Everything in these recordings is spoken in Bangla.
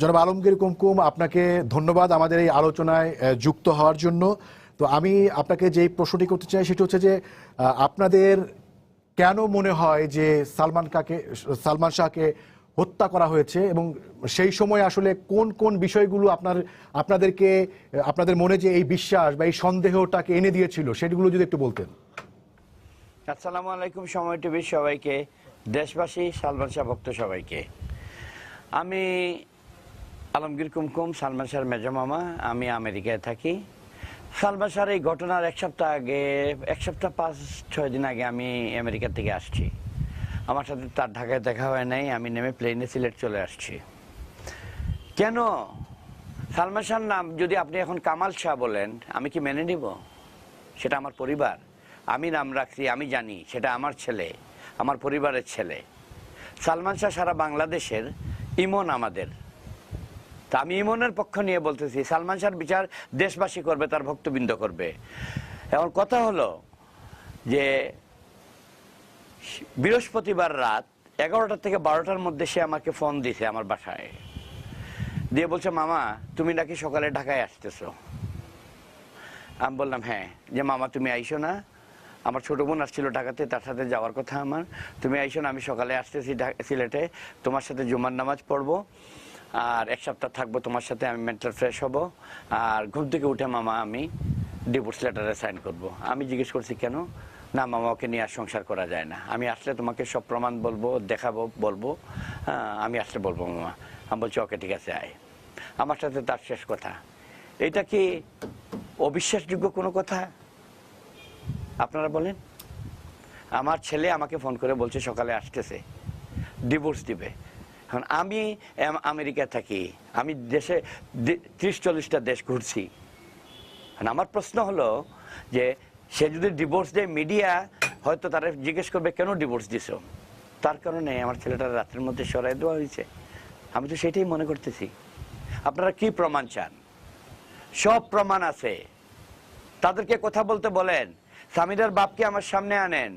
জনাব আলমগীর কুমকুম, আপনাকে ধন্যবাদ আমাদের এই আলোচনায় যুক্ত হওয়ার জন্য। তো আমি আপনাকে যে প্রশ্নটি করতে চাই সেটা হচ্ছে যে আপনাদের কেন মনে হয় যে সালমান শাহকে হত্যা করা হয়েছে, এবং সেই সময় আসলে কোন কোন বিষয়গুলো আপনাদেরকে আপনাদের মনে যে এই বিশ্বাস বা এই সন্দেহটাকে এনে দিয়েছিল সেগুলো যদি একটু বলতেন। আসসালামু আলাইকুম সময় টিভির সবাইকে, দেশবাসী, সালমান শাহ ভক্ত সবাইকে। আমি আলমগীর কুমকুম, সালমান শাহর মেজো মামা। আমি আমেরিকায় থাকি। সালমান শাহর এই ঘটনার এক সপ্তাহ 5-6 দিন আগে আমি আমেরিকা থেকে আসছি। আমার সাথে তার ঢাকায় দেখা হয় নাই। আমি নেমে প্লেনে সিলেট চলে আসছি। কেন সালমান শাহর নাম যদি আপনি এখন কামাল শাহ বলেন, আমি কি মেনে নিব? সেটা আমার পরিবার, আমি নাম রাখছি, আমি জানি সেটা আমার ছেলে, আমার পরিবারের ছেলে। সালমান শাহ সারা বাংলাদেশের ইমন আমাদের। তা আমি ইমনের পক্ষ নিয়ে বলতেছি, সালমান শাহর বিচার দেশবাসী করবে, তার ভক্তবৃন্দ করবে। এখন কথা হলো যে বৃহস্পতিবার রাত 11টা থেকে 12টার মধ্যে সে আমাকে ফোন দিছে আমার বাসায়, দিয়ে বলছে, মামা তুমি নাকি সকালে ঢাকায় আসতেছো। আমি বললাম হ্যাঁ। যে মামা তুমি আইসো না, আমার ছোট বোন আসছিল ঢাকাতে, তার সাথে যাওয়ার কথা আমার, তুমি আইসো না, আমি সকালে আসতেছি সিলেটে, তোমার সাথে জুমার নামাজ পড়বো, আর 1 সপ্তাহ থাকবো তোমার সাথে, আমি মেন্টাল ফ্রেশ হব, আর ঘুম থেকে উঠে মামা আমি ডিভোর্স লেটারে সাইন করব। আমি জিজ্ঞেস করছি কেন? না মামা, ওকে নিয়ে আর সংসার করা যায় না, আমি আসলে তোমাকে সব প্রমাণ বলবো, দেখাবো, বলবো, আমি আসলে বলবো মামা। আমি বলছি ওকে ঠিক আছে আয়। আমার সাথে তার শেষ কথা। এটা কি অবিশ্বাসযোগ্য কোনো কথা? আপনারা বলেন। আমার ছেলে আমাকে ফোন করে বলছে সকালে আসতেছে, ডিভোর্স দিবে। এখন আমি আমেরিকা থাকি, আমি দেশে 30-40টা দেশ ঘুরছি। আমার প্রশ্ন হলো যে সে যদি ডিভোর্স দেয়, মিডিয়া হয়তো তারা জিজ্ঞেস করবে কেন ডিভোর্স দিছো। তার কারণে আমার ছেলেটা রাতের মধ্যে সরাই দেওয়া হয়েছে। আমি তো সেটাই মনে করতেছি। আপনারা কি প্রমাণ চান? সব প্রমাণ আছে, তাদেরকে কথা বলতে বলেন। সামিরার বাপকে আমার সামনে আনেন।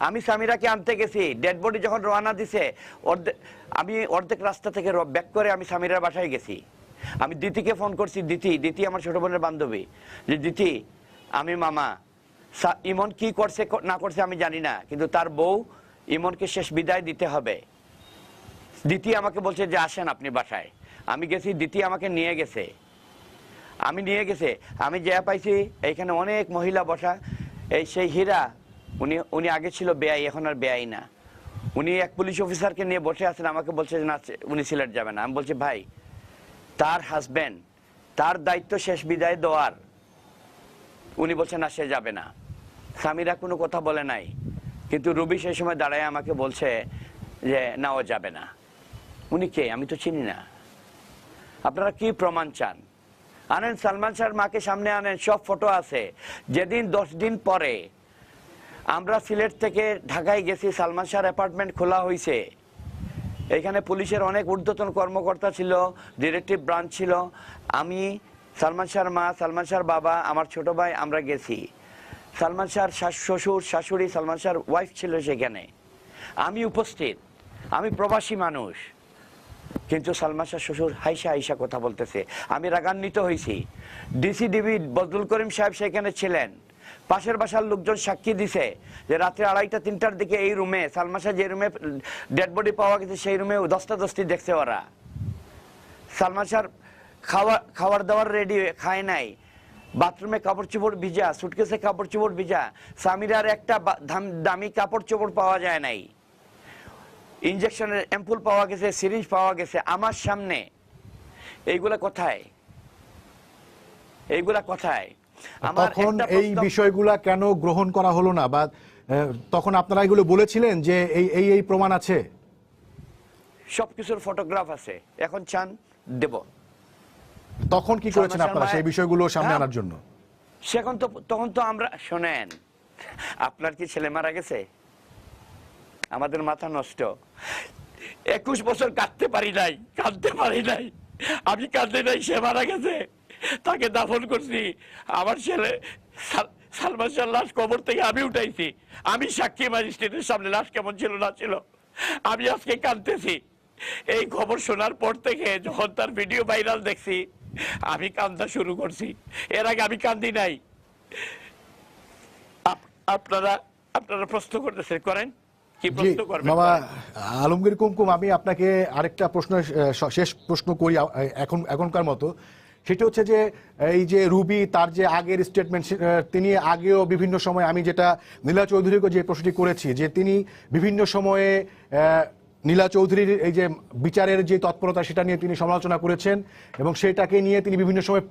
আমি সামিরাকে আনতে গেছি, ডেড বডি যখন রওনা দিছে, আমি অর্ধেক রাস্তা থেকে ব্যাক করে আমি সামিরার বাসায় গেছি। আমি দিতিকে ফোন করছি, দিতি আমার ছোট বোনের বান্ধবী, যে দিতি আমি মামা, ইমন কি করছে না করছে আমি জানি না, কিন্তু তার বউ ইমনকে শেষ বিদায় দিতে হবে। দিতি আমাকে বলছে যে আসেন আপনি বাসায়। আমি গেছি, দিতি আমাকে নিয়ে গেছে। আমি যা পাইছি এইখানে অনেক মহিলা বসা। এই সেই হীরা, উনি আগে ছিল বেআই, এখন আর বেআই না। উনি এক পুলিশ অফিসারকে নিয়ে বসে আছেন, আমাকে বলছে যে না উনি সিলেট যাবে না। আমি বলছি ভাই, তার হাজবেন্ড, তার দায়িত্ব শেষ বিদায় দেওয়ার। উনি বলছে না সে যাবে না। সামিরা কোনো কথা বলে নাই, কিন্তু রবি সেই সময় দাঁড়ায় আমাকে বলছে যে না ও যাবে না। উনি কে? আমি তো চিনি না। আপনারা কি প্রমাণ চান? আনেন, সালমান শাহর মাকে সামনে আনেন, সব ফটো আছে। যেদিন 10 দিন পরে আমরা সিলেট থেকে ঢাকায় গেছি, সালমান শাহর অ্যাপার্টমেন্ট খোলা হয়েছে। এখানে পুলিশের অনেক ঊর্ধ্বতন কর্মকর্তা ছিল, ডিরেক্টিভ ব্রাঞ্চ ছিল। আমি, সালমান শাহর মা, সালমান শাহর বাবা, আমার ছোট ভাই, আমরা গেছি। সালমান শাহর শ্বশুর শাশুড়ি, সালমান শাহর ওয়াইফ ছিল সেখানে। আমি উপস্থিত, আমি প্রবাসী মানুষ, কিন্তু সালমান শাহ শ্বশুর হাইসা কথা বলতেছে। আমি রাগান্বিত হয়েছি। ডিসিডিবি বজলুল করিম সাহেব সেখানে ছিলেন। পাশের বাসার লোকজন সাক্ষী দিছে যে রাত্রে 2:30-3টার দিকে এই রুমে, সালমান শাহ যে রুমে ডেড বডি পাওয়া গেছে সেই রুমে দস্তাদস্তি দেখছে ওরা। সালমান শাহর খাবার দাবার রেডি, খায় নাই। বাথরুমে কাপড় চোপড় ভিজা, সুটকেসে কাপড় চোপড় ভিজা। সামিরার একটা দামি কাপড় চোপড় পাওয়া যায় নাই। ইনজেকশনের অ্যাম্পুল পাওয়া গেছে, সিরিঞ্জ পাওয়া গেছে আমার সামনে। এইগুলা কোথায়? তখন এই বিষয়গুলা কেন গ্রহণ করা হলো না, বা তখন আপনারা এগুলো বলেছিলেন যে এই প্রমাণ আছে? সবকিছুর ফটোগ্রাফ আছে, এখন চান দেব। তখন কি করেছেন আপনারা সেই বিষয়গুলো সামনে আনার জন্য? তখন তো আমরা, শোনেন, আপনার কি ছেলে মারা গেছে? আমাদের মাথা নষ্ট। 21 বছর কাঁদতে পারি নাই। আমি কাঁদতে নাই, সে মারা গেছে, তাকে দাফন করছি। আমার ছেলে সালমান শাহর লাশ কবর থেকে আমি উঠাইছি। আমি সাক্ষী ম্যাজিস্ট্রেটের সামনে, লাশ কেমন ছিল না ছিল। আমি আজকে কাঁদতেছি। এই খবর শোনার পর থেকে যখন তার ভিডিও ভাইরাল দেখছি আমি কান্দা শুরু করছি। এর আগে আমি কান্দি নাই। আপনারা প্রশ্ন করতেছেন, করেন কি জি প্রশ্ন করবেন? মামা করেন। আলমগীর কুমকুম, আমি আপনাকে আরেকটা প্রশ্ন, শেষ প্রশ্ন করি এখনকার মতো। সেটা হচ্ছে যে এই যে রুবি তার যে আগের স্টেটমেন্ট, তিনি আগেও বিভিন্ন সময়, আমি যেটা নীলা চৌধুরীকে যে প্রশ্নটি করেছি, যে তিনি বিভিন্ন সময়ে নীলা চৌধুরীর এই যে বিচারের যে তৎপরতা সেটা নিয়ে তিনি সমালোচনা করেছেন এবং সেটাকে নিয়ে তিনি বিভিন্ন সময়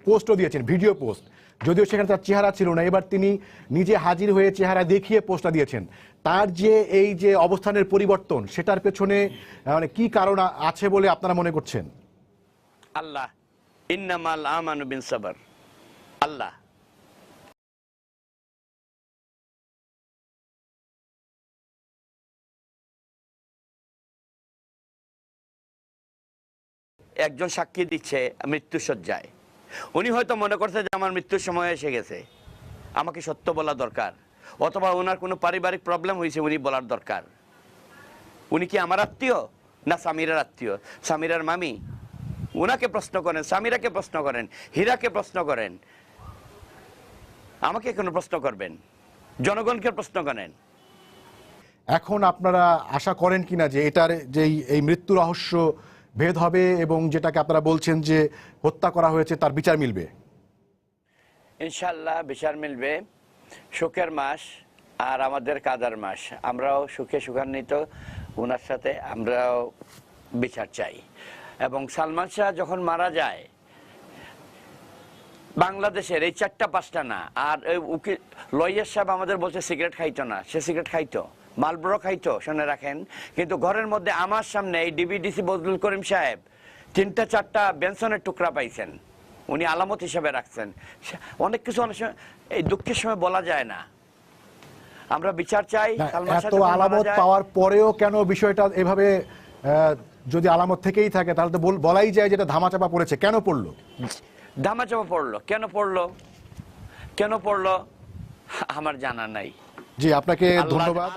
পোস্টও দিয়েছেন, ভিডিও পোস্ট, যদিও সেখানে তার চেহারা ছিল না। এবার তিনি নিজে হাজির হয়ে চেহারা দেখিয়ে পোস্টটা দিয়েছেন। তার যে এই যে অবস্থানের পরিবর্তন, সেটার পেছনে মানে কি কারণ আছে বলে আপনারা মনে করছেন? আল্লাহ, ইন্নামাল আমানু বিন সাবর, আল্লাহ। একজন সাক্ষী দিচ্ছে মৃত্যুসজ্জায়, উনি হয়তো মনে করছে যে আমার মৃত্যুর সময় এসে গেছে, আমাকে সত্য বলা দরকার, অথবা ওনার কোনো পারিবারিক প্রবলেম হয়েছে উনি বলার দরকার। উনি কি আমার আত্মীয় না সামিরার আত্মীয়? সামিরার মামি, ওনাকে প্রশ্ন করেন, সামিরাকে প্রশ্ন করেন, হীরাকে প্রশ্ন করেন, আমাকে কেন প্রশ্ন করবেন? জনগণকে প্রশ্ন করেন। এখন আপনারা আশা করেন কিনা যে এটার যে এই মৃত্যু রহস্য ভেদ হবে এবং যেটাকে আপনারা বলছেন যে হত্যা করা হয়েছে তার বিচার মিলবে? ইনশাল্লাহ বিচার মিলবে। সুখের মাস আর আমাদের কাদার মাস, আমরাও সুখে সুখান্বিত, ওনার সাথে আমরাও বিচার চাই। এবং সালমান শাহ যখন মারা যায়, বাংলাদেশের এই 4-5টা না, আর উকিল লয়ার সাহেব আমাদের বলছে সিগারেট খাইতো না, সে সিগারেট খাইতো, মালব্রো খাইতো, শুনে রাখেন। কিন্তু ঘরের মধ্যে আমার সামনে এই ডিবিডিসি বজলুল করিম সাহেব 3-4টা বেনসনের টুকরা পাইছেন, উনি আলামত হিসাবে রাখছেন। অনেক কিছু অনেক সময় এই দুঃখের সময় বলা যায় না। আমরা বিচার চাই। এত আলামত পাওয়ার পরেও কেন বিষয়টা এভাবে, যদি আলামত থেকেই থাকে তাহলে তো বলাই যায় যেটা ধামাচাপা পড়েছে। কেন পড়লো? ধামাচাপা পড়লো কেন? কেন পড়লো আমার জানা নাই। জি, আপনাকে আল্লাহ ধন্যবাদ।